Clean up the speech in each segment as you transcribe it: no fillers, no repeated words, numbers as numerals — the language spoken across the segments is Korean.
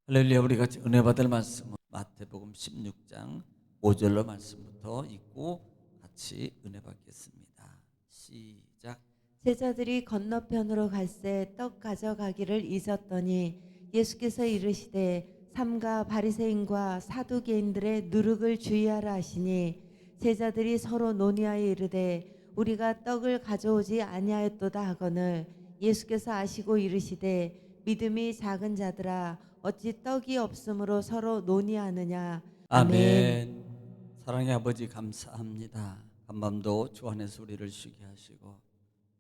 할렐루야. 우리 같이 은혜 받을 말씀은 마태복음 16장 5절로 말씀부터 읽고 같이 은혜 받겠습니다. 시작. 제자들이 건너편으로 갈새 떡 가져가기를 잊었더니 예수께서 이르시되 삼가 바리새인과 사두개인들의 누룩을 주의하라 하시니 제자들이 서로 논의하여 이르되 우리가 떡을 가져오지 아니하였도다 하거늘 예수께서 아시고 이르시되 믿음이 작은 자들아 어찌 떡이 없으므로 서로 논의하느냐. 아멘. 아멘. 사랑의 아버지 감사합니다. 한밤도 주 안에서 우리를 쉬게 하시고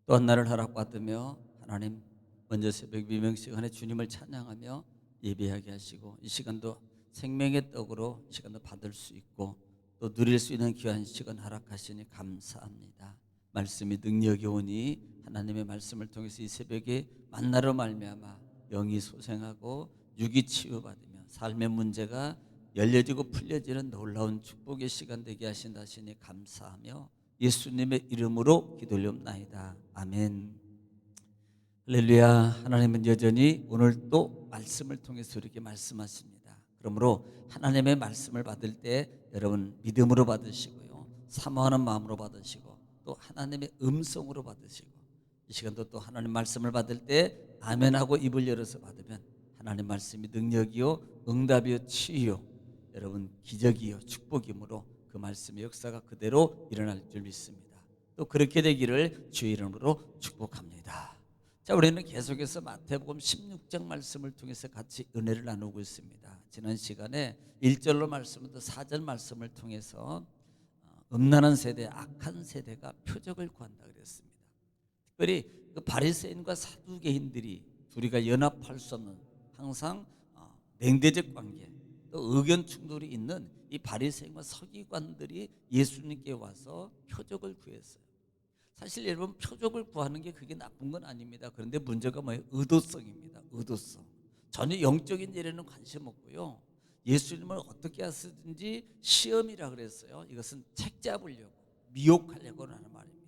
또 한 날을 허락받으며 하나님 먼저 새벽 비명 시간에 주님을 찬양하며 예배하게 하시고 이 시간도 생명의 떡으로 시간도 받을 수 있고 또 누릴 수 있는 귀한 시간 허락하시니 감사합니다. 말씀이 능력이 오니 하나님의 말씀을 통해서 이 새벽에 만나러 말미암아 영이 소생하고 육이 치유받으며 삶의 문제가 열려지고 풀려지는 놀라운 축복의 시간 되게 하신다 하시니 감사하며 예수님의 이름으로 기도올리옵나이다. 아멘. 할렐루야. 하나님은 여전히 오늘도 말씀을 통해서 이렇게 말씀하십니다. 그러므로 하나님의 말씀을 받을 때 여러분 믿음으로 받으시고요, 사모하는 마음으로 받으시고 또 하나님의 음성으로 받으시고 이 시간도 또 하나님 말씀을 받을 때 아멘하고 입을 열어서 받으면 하나님 말씀이 능력이요 응답이요 치유요 여러분 기적이요 축복이므로 그 말씀의 역사가 그대로 일어날 줄 믿습니다. 또 그렇게 되기를 주의 이름으로 축복합니다. 자, 우리는 계속해서 마태복음 16장 말씀을 통해서 같이 은혜를 나누고 있습니다. 지난 시간에 1절로 말씀부터 4절 말씀을 통해서 음란한 세대, 악한 세대가 표적을 구한다 그랬습니다. 특별히 그 바리새인과 사두개인들이 둘이가 연합할 수 없는 항상 냉대적 관계 또 의견 충돌이 있는 이 바리새인과 서기관들이 예수님께 와서 표적을 구했어요. 사실 여러분 표적을 구하는 게 그게 나쁜 건 아닙니다. 그런데 문제가 뭐예요? 의도성입니다. 의도성. 전혀 영적인 일에는 관심 없고요. 예수님을 어떻게 하시든지 시험이라 그랬어요. 이것은 책 잡으려고 미혹하려고 하는 말입니다.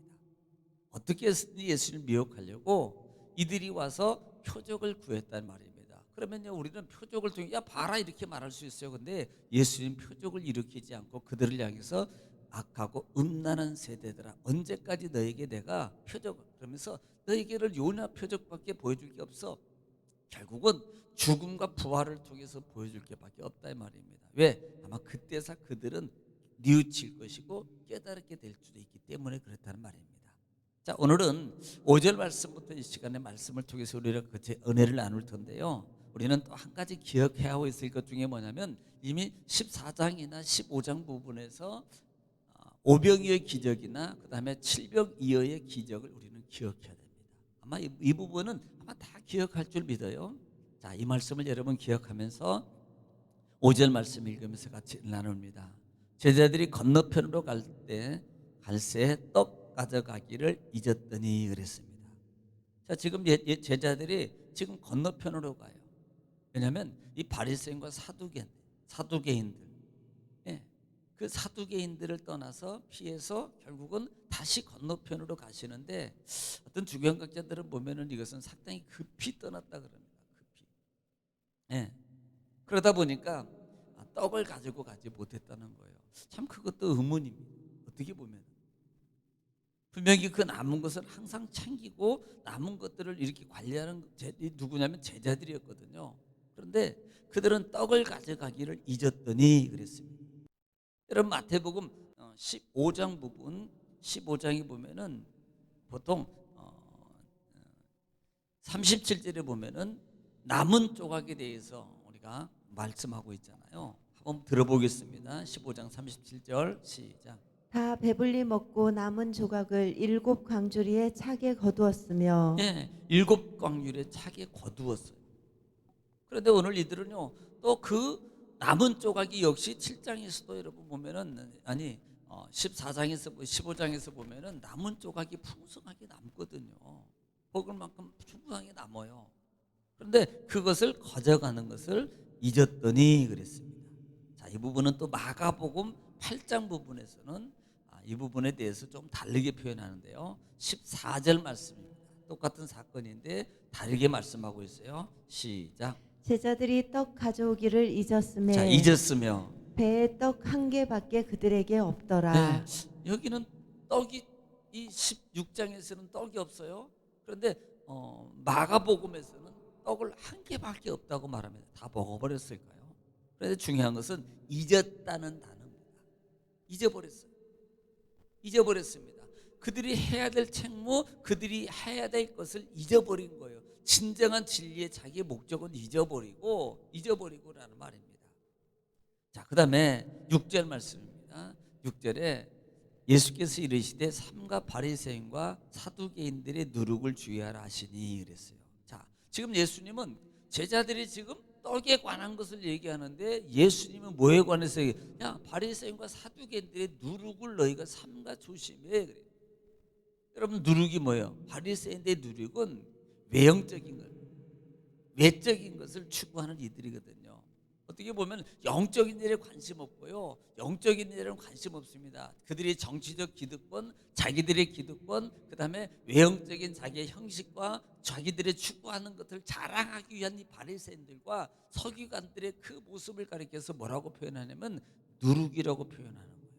어떻게 해서든지 예수님을 미혹하려고 이들이 와서 표적을 구했단 말입니다. 그러면요 우리는 표적을 통해 야 봐라 이렇게 말할 수 있어요. 근데 예수님 표적을 일으키지 않고 그들을 향해서 악하고 음란한 세대들아 언제까지 너에게 내가 표적 그러면서 너에게를 요나 표적밖에 보여줄 게 없어. 결국은 죽음과 부활을 통해서 보여줄 게밖에 없다 이 말입니다. 왜? 아마 그때서 그들은 뉘우칠 것이고 깨달게 될 수도 있기 때문에 그렇다는 말입니다. 자, 오늘은 5절 말씀부터 이 시간에 말씀을 통해서 우리가 그 은혜를 나눌 텐데요. 우리는 또 한 가지 기억해야 하고 있을 것 중에 뭐냐면 이미 14장이나 15장 부분에서 오병이어의 기적이나 그 다음에 칠병이어의 기적을 우리는 기억해야 됩니다. 아마 이 부분은 아마 다 기억할 줄 믿어요. 자, 이 말씀을 여러분 기억하면서 5절 말씀 읽으면서 같이 나눕니다. 제자들이 건너편으로 갈 새 떡 가져가기를 잊었더니 그랬습니다. 자, 지금 제자들이 지금 건너편으로 가요. 왜냐하면 이 바리새인과 사두개인들 예, 그 사두개인들을 떠나서 피해서 결국은 다시 건너편으로 가시는데 어떤 주경학자들은 보면은 이것은 상당히 급히 떠났다 그럽니다. 급히. 예. 그러다 보니까 떡을 가지고 가지 못했다는 거예요. 참 그것도 의문입니다. 어떻게 보면 분명히 그 남은 것을 항상 챙기고 남은 것들을 이렇게 관리하는 누구냐면 제자들이었거든요. 그런데 그들은 떡을 가져가기를 잊었더니 그랬습니다. 여러분 마태복음 15장 부분 15장에 보면은 보통 37절에 보면은 남은 조각에 대해서 우리가 말씀하고 있잖아요. 한번 들어보겠습니다. 15장 37절 시작. 다 배불리 먹고 남은 조각을 7광주리에 차게 거두었으며. 예, 일곱 광률에 차게 거두었어요. 그런데 오늘 이들은요 또 그 남은 조각이 역시 7장에서도 여러분 보면은 아니 14장에서 15장에서 보면은 남은 조각이 풍성하게 남거든요. 먹을 만큼 풍성하게 남아요. 그런데 그것을 가져가는 것을 잊었더니 그랬습니다. 자, 이 부분은 또 마가복음 8장 부분에서는 이 부분에 대해서 좀 다르게 표현하는데요. 14절 말씀입니다. 똑같은 사건인데 다르게 말씀하고 있어요. 시작. 제자들이 떡 가져오기를 잊었음에 자, 잊었으며. 배에 떡 한 개밖에 그들에게 네, 없더라. 여기는 떡이, 이 16장에서는 떡이 없어요. 그런데 마가복음에서는 떡을 한 개밖에 없다고 말합니다. 다 먹어버렸을까요? 그런데 중요한 것은 잊었다는 단어입니다. 잊어버렸어요. 잊어버렸습니다. 그들이 해야 될 책무, 그들이 해야 될 것을 잊어버린 거예요. 진정한 진리의 자기의 목적은 잊어버리고라는 말입니다. 자, 그 다음에 6절 말씀입니다. 6절에 예수께서 이르시되 삼가 바리새인과 사두개인들의 누룩을 주의하라 하시니 그랬어요. 자, 지금 예수님은 제자들이 지금 떡에 관한 것을 얘기하는데 예수님은 뭐에 관해서 야, 바리새인과 사두개인들의 누룩을 너희가 삼가 조심해 그래요. 여러분, 누룩이 뭐예요? 바리새인들의 누룩은 외형적인 것, 외적인 것을 추구하는 이들이거든요. 어떻게 보면 영적인 일에 관심 없고요, 영적인 일에는 관심 없습니다. 그들이 정치적 기득권, 자기들의 기득권, 그 다음에 외형적인 자기의 형식과 자기들의 추구하는 것을 자랑하기 위한 이 바리새인들과 서기관들의 그 모습을 가리켜서 뭐라고 표현하냐면 누룩이라고 표현하는 거예요.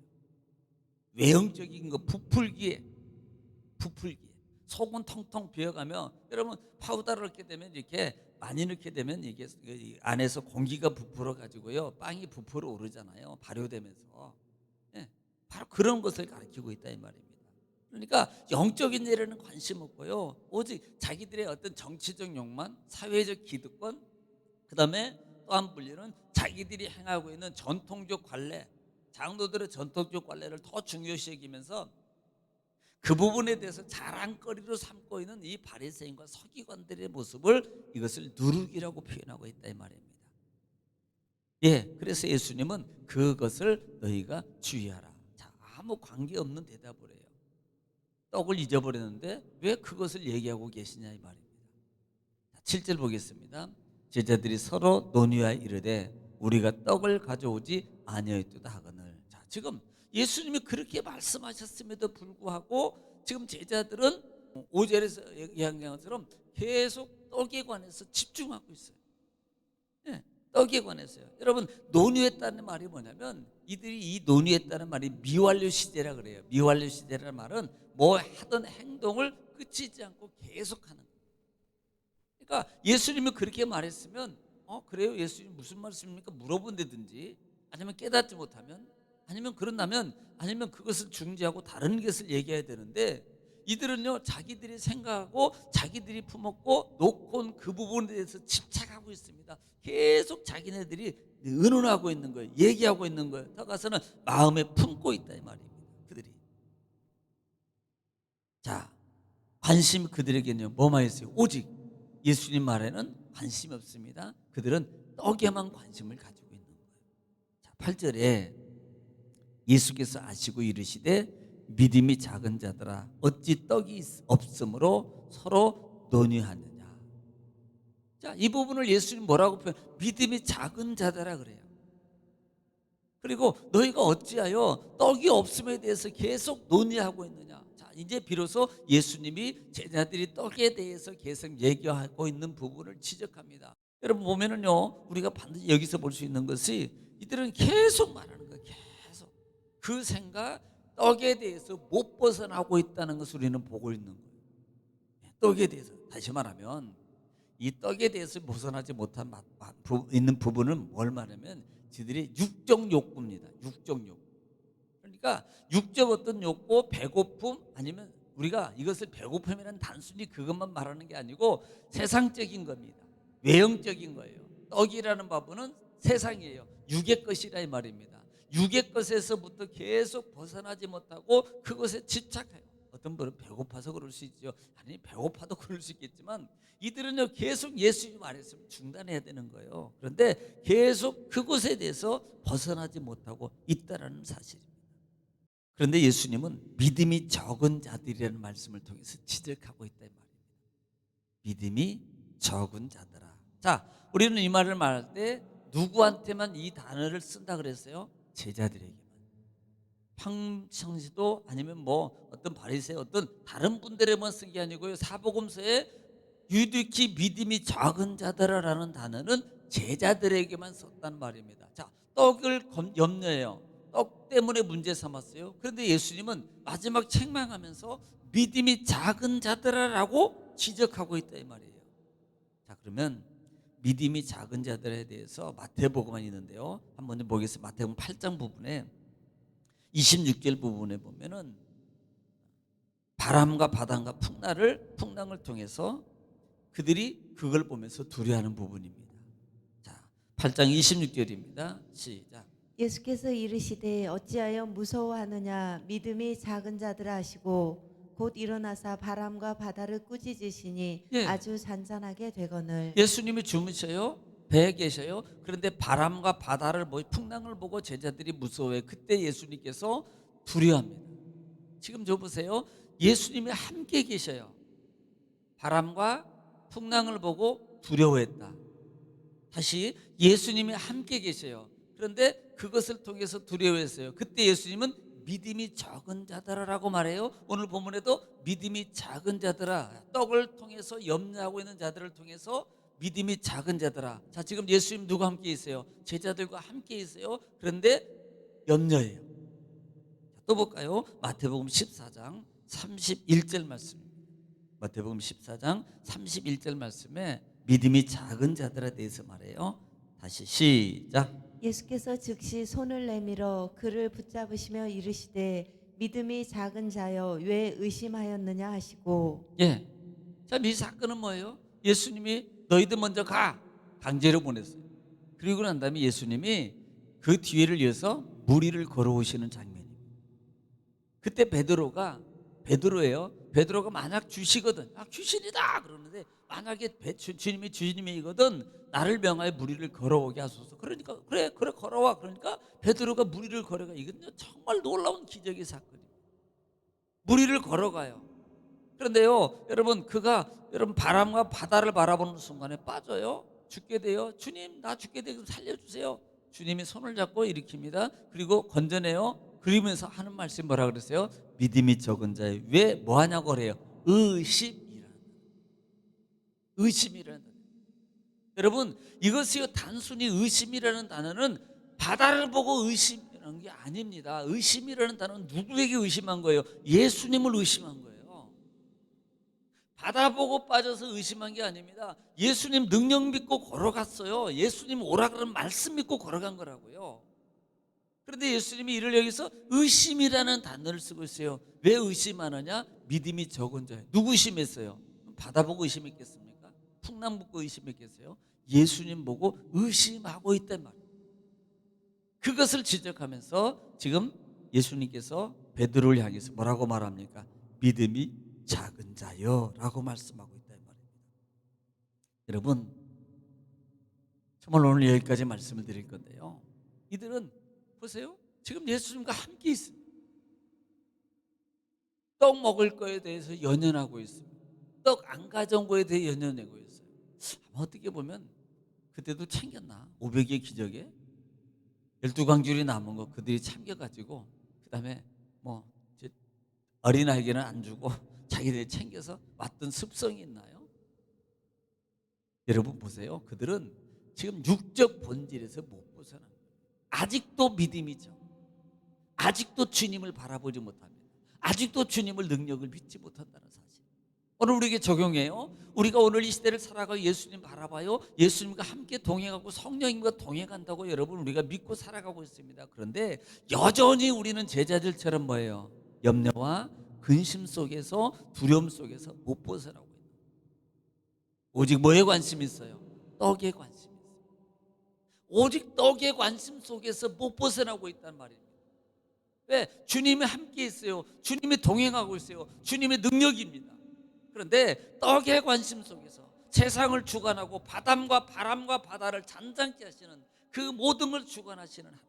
외형적인 거, 부풀기에 속은 텅텅 비어가며, 여러분 파우더를 넣게 되면 이렇게 많이 넣게 되면 이게 안에서 공기가 부풀어 가지고요, 빵이 부풀어 오르잖아요, 발효되면서. 예, 바로 그런 것을 가리키고 있다 이 말입니다. 그러니까 영적인 일에는 관심 없고요, 오직 자기들의 어떤 정치적 욕망, 사회적 기득권, 그 다음에 또 한 분류는 자기들이 행하고 있는 전통적 관례, 장로들의 전통적 관례를 더 중요시 여기면서 그 부분에 대해서 자랑거리로 삼고 있는 이 바리새인과 서기관들의 모습을, 이것을 누룩이라고 표현하고 있다 이 말입니다. 예, 그래서 예수님은 그것을 너희가 주의하라. 자, 아무 관계없는 대답을 해요. 떡을 잊어버렸는데 왜 그것을 얘기하고 계시냐 이 말입니다. 7절 보겠습니다. 제자들이 서로 논의하여 이르되 우리가 떡을 가져오지 아니하였도다 하거늘. 자, 지금 예수님이 그렇게 말씀하셨음에도 불구하고 지금 제자들은 5절에서 얘기한 것처럼 계속 떡에 관해서 집중하고 있어요. 예, 떡에 관해서요. 여러분, 논의했다는 말이 뭐냐면, 이들이 이 논의했다는 말이 미완료 시제라 그래요. 미완료 시제라는 말은 뭐 하던 행동을 끝이지 않고 계속하는 거예요. 그러니까 예수님이 그렇게 말했으면 그래요, 예수님 무슨 말씀입니까? 물어본다든지, 아니면 깨닫지 못하면, 아니면 그런다면, 아니면 그것을 중지하고 다른 것을 얘기해야 되는데, 이들은요 자기들이 생각하고 자기들이 품었고 놓고 온 그 부분에 대해서 집착하고 있습니다. 계속 자기네들이 의논하고 있는 거예요. 얘기하고 있는 거예요. 더 가서는 마음에 품고 있다 이 말입니다. 그들이. 자, 관심이 그들에게는요 뭐만 있어요? 오직 예수님 말에는 관심이 없습니다. 그들은 떡에만 관심을 가지고 있는 거예요. 자, 8절에 예수께서 아시고 이르시되 믿음이 작은 자들아 어찌 떡이 없으므로 서로 논의하느냐. 자, 이 부분을 예수님 뭐라고 표현? 믿음이 작은 자들아 그래요. 그리고 너희가 어찌하여 떡이 없음에 대해서 계속 논의하고 있느냐. 자, 이제 비로소 예수님이 제자들이 떡에 대해서 계속 얘기하고 있는 부분을 지적합니다. 여러분 보면은요, 우리가 반드시 여기서 볼 수 있는 것이 이들은 계속 말하는 거예요. 계속 그 생각, 떡에 대해서 못 벗어나고 있다는 것을 우리는 보고 있는 거예요. 떡에 대해서, 다시 말하면 이 떡에 대해서 벗어나지 못한 있는 부분은 뭘 말하면 저들의 육적 욕구입니다. 육적 욕구. 그러니까 육적 어떤 욕구, 배고픔, 아니면 우리가 이것을 배고픔이라는 단순히 그것만 말하는 게 아니고 세상적인 겁니다. 외형적인 거예요. 떡이라는 부분은 세상이에요. 육의 것이라 이 말입니다. 육의 것에서부터 계속 벗어나지 못하고 그것에 집착해요. 어떤 분은 배고파서 그럴 수 있죠. 아니, 배고파도 그럴 수 있겠지만 이들은요 계속 예수님 말했으면 중단해야 되는 거예요. 그런데 계속 그것에 대해서 벗어나지 못하고 있다라는 사실입니다. 그런데 예수님은 믿음이 적은 자들이라는 말씀을 통해서 지적하고 있다 이 말입니다. 믿음이 적은 자들아. 자, 우리는 이 말을 말할 때 누구한테만 이 단어를 쓴다 그랬어요? 제자들에게만. 평상시도 아니면 뭐 어떤 바리새인 어떤 다른 분들에만 쓴 게 아니고요, 사복음서에 유득히 믿음이 적은 자들아라는 단어는 제자들에게만 썼단 말입니다. 자, 떡을 염려해요. 떡 때문에 문제 삼았어요. 그런데 예수님은 마지막 책망하면서 믿음이 작은 자들아라고 지적하고 있다 이 말이에요. 자, 그러면 믿음이 작은 자들에 대해서 마태복음에 있는데요. 한번 보겠습니다. 마태복음 8장 부분에 26절 부분에 보면은 바람과 바다가 풍랑을 통해서 그들이 그걸 보면서 두려워하는 부분입니다. 자, 8장 26절입니다. 시작. 예수께서 이르시되 어찌하여 무서워하느냐 믿음이 작은 자들아 하시고 곧 일어나사 바람과 바다를 꾸짖으시니 예. 아주 잔잔하게 되거늘. 예수님이 주무셔요. 배에 계셔요. 그런데 바람과 바다를 풍랑을 보고 제자들이 무서워해. 그때 예수님께서 두려워합니다. 지금 저 보세요. 예수님이 함께 계셔요. 바람과 풍랑을 보고 두려워했다. 다시 예수님이 함께 계셔요. 그런데 그것을 통해서 두려워했어요. 그때 예수님은 믿음이 적은 자들아라고 말해요. 오늘 본문에도 믿음이 작은 자들아, 떡을 통해서 염려하고 있는 자들을 통해서 믿음이 작은 자들아. 자, 지금 예수님 누가 함께 있어요? 제자들과 함께 있어요. 그런데 염려해요. 또 볼까요? 마태복음 14장 31절 말씀입니다. 마태복음 14장 31절 말씀에 믿음이 작은 자들에 대해서 말해요. 다시 시작. 예수께서 즉시 손을 내밀어 그를 붙잡으시며 이르시되 믿음이 작은 자여 왜 의심하였느냐 하시고. 예. 자, 이 사건은 뭐예요? 예수님이 너희들 먼저 가 강제로 보냈어요. 그리고 난 다음에 예수님이 그 뒤를 이어서 무리를 걸어오시는 장면입니다. 그때 베드로예요. 베드로가 만약 주시거든, 귀신이다 그러는데 만약에 주님이 주님이거든 나를 명하여 무리를 걸어오게 하소서. 그러니까 그래 걸어와. 그러니까 베드로가 무리를 걸어가. 이건 정말 놀라운 기적의 사건이에요. 무리를 걸어가요. 그런데요, 여러분 여러분 바람과 바다를 바라보는 순간에 빠져요. 죽게 돼요. 주님, 나 죽게 되고 살려주세요. 주님이 손을 잡고 일으킵니다. 그리고 건져내요. 그러면서 하는 말씀이 뭐라 그랬어요? 믿음이 적은 자에 왜 뭐하냐고 그래요? 의심이라는 단어. 여러분, 이것이요 단순히 의심이라는 단어는 바다를 보고 의심이라는 게 아닙니다. 의심이라는 단어는 누구에게 의심한 거예요? 예수님을 의심한 거예요. 바다 보고 빠져서 의심한 게 아닙니다. 예수님 능력 믿고 걸어갔어요. 예수님 오라 그러는 말씀 믿고 걸어간 거라고요. 그런데 예수님이 이를 여기서 의심이라는 단어를 쓰고 있어요. 왜 의심하느냐? 믿음이 적은 자예요. 누구 의심했어요? 바다 보고 의심했겠습니까? 풍랑 보고 의심했겠어요? 예수님 보고 의심하고 있단 말이에요. 그것을 지적하면서 지금 예수님께서 베드로를 향해서 뭐라고 말합니까? 믿음이 작은 자여 라고 말씀하고 있다 이 말입니다. 여러분, 정말 오늘 여기까지 말씀을 드릴 건데요, 이들은 보세요, 지금 예수님과 함께 있습니다. 떡 먹을 거에 대해서 연연하고 있습니다. 떡 안 가져온 거에 대해 연연하고 있어요. 아마 어떻게 보면 그때도 챙겼나? 500의 기적에 12광줄이 남은 거 그들이 챙겨가지고 그 다음에 뭐 어린아이에게는 안 주고 자기들이 챙겨서 왔던 습성이 있나요? 여러분 보세요. 그들은 지금 육적 본질에서 못 벗어난 거예요. 아직도 믿음이죠. 아직도 주님을 바라보지 못합니다. 아직도 주님을 능력을 믿지 못한다는 사실. 오늘 우리에게 적용해요. 우리가 오늘 이 시대를 살아가고 예수님 바라봐요. 예수님과 함께 동행하고 성령님과 동행한다고 여러분 우리가 믿고 살아가고 있습니다. 그런데 여전히 우리는 제자들처럼 뭐예요? 염려와 근심 속에서 두려움 속에서 못 벗어나고 있는 거예요. 오직 뭐에 관심이 있어요? 떡에 관심이 있어요. 오직 떡의 관심 속에서 못 벗어나고 있단 말입니다. 왜? 주님이 함께 있어요. 주님이 동행하고 있어요. 주님의 능력입니다. 그런데 떡의 관심 속에서 세상을 주관하고 바람과 바다를 잔잔케 하시는 그 모든 걸 주관하시는 하나님,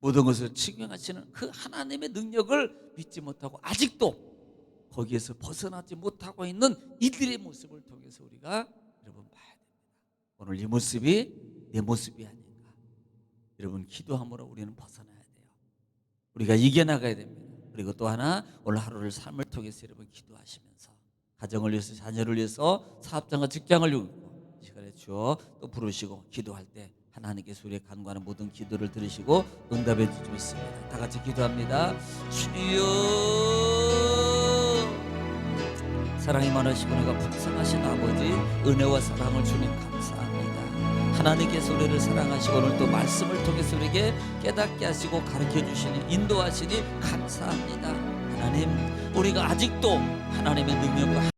모든 것을 측량하시는 그 하나님의 능력을 믿지 못하고 아직도 거기에서 벗어나지 못하고 있는 이들의 모습을 통해서 우리가 여러분 봐야 됩니다. 오늘 이 모습이 내 모습이 아닌가. 여러분 기도함으로 우리는 벗어나야 돼요. 우리가 이겨나가야 됩니다. 그리고 또 하나, 오늘 하루를 삶을 통해서 여러분 기도하시면서 가정을 위해서, 자녀를 위해서, 사업장과 직장을 위해서 이 시간에 주어 또 부르시고 기도할 때 하나님께서 우리의 간구하는 모든 기도를 들으시고 응답해 주셨습니다. 다 같이 기도합니다. 주여, 사랑이 많으시고 은혜가 풍성하신 아버지, 은혜와 사랑을 주님 감사합니다. 하나님께서 우리를 사랑하시고 오늘 또 말씀을 통해서 우리에게 깨닫게 하시고 가르쳐 주시니 인도하시니 감사합니다. 하나님, 우리가 아직도 하나님의 능력과